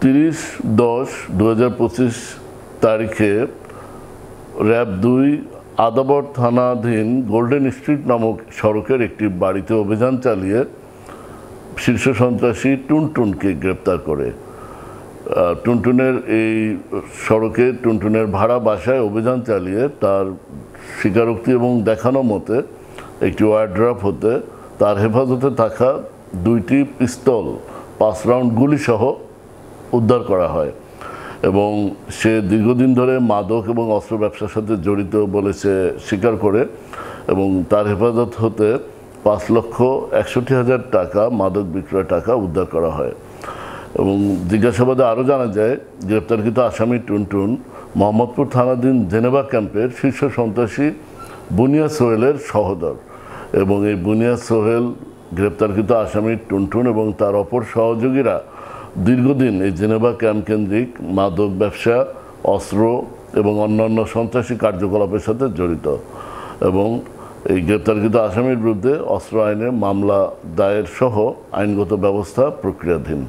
30/10/2025 তারিখে র্যাব-2 আদাবর থানাধীন golden street নামক সড়কের একটি বাড়িতে অভিযান চালিয়ে শীর্ষ সন্ত্রাসী টুনটুনকে গ্রেপ্তার করে। টুনটুনের এই সড়কে টুনটুনের ভাড়া বাসায় অভিযান চালিয়ে তার স্বীকারোক্তি এবং দেখানো মতে একটি ওয়ারড্রপ হতে তার হেফাজতে থাকা 2টি পিস্তল 5 রাউন্ড গুলিসহ উদ্ধার করা হয় এবং সে দীর্ঘদিন ধরে মাদক এবং অস্ত্র ব্যবসার সাথে জড়িত বলে সে স্বীকার করে এবং তার হেফাজত হতে 5,61,000 টাকা মাদক বিক্রয় টাকা উদ্ধার করা হয় এবং জিজ্ঞাসাবাদে আরও জানা যায় গ্রেপ্তারকৃত আসামি টুনটুন মোহাম্মদপুর থানাধীন জেনেভা ক্যাম্পের শীর্ষ সন্ত্রাসী বুনিয়া সোহেলের সহোদর এবং এই বুনিয়া সোহেল গ্রেপ্তারকৃত আসামি টুনটুন এবং তার অপর সহযোগীরা দীর্ঘদিন এই জেনেভা ক্যাম্প কেন্দ্রিক মাদক ব্যবসা, অস্ত্র এবং অন্যান্য সন্ত্রাসী কার্যকলাপের সাথে জড়িত এবং এই গ্রেপ্তারকৃত আসামির বিরুদ্ধে অস্ত্র আইনে মামলা দায়ের সহ আইনগত ব্যবস্থা প্রক্রিয়াধীন।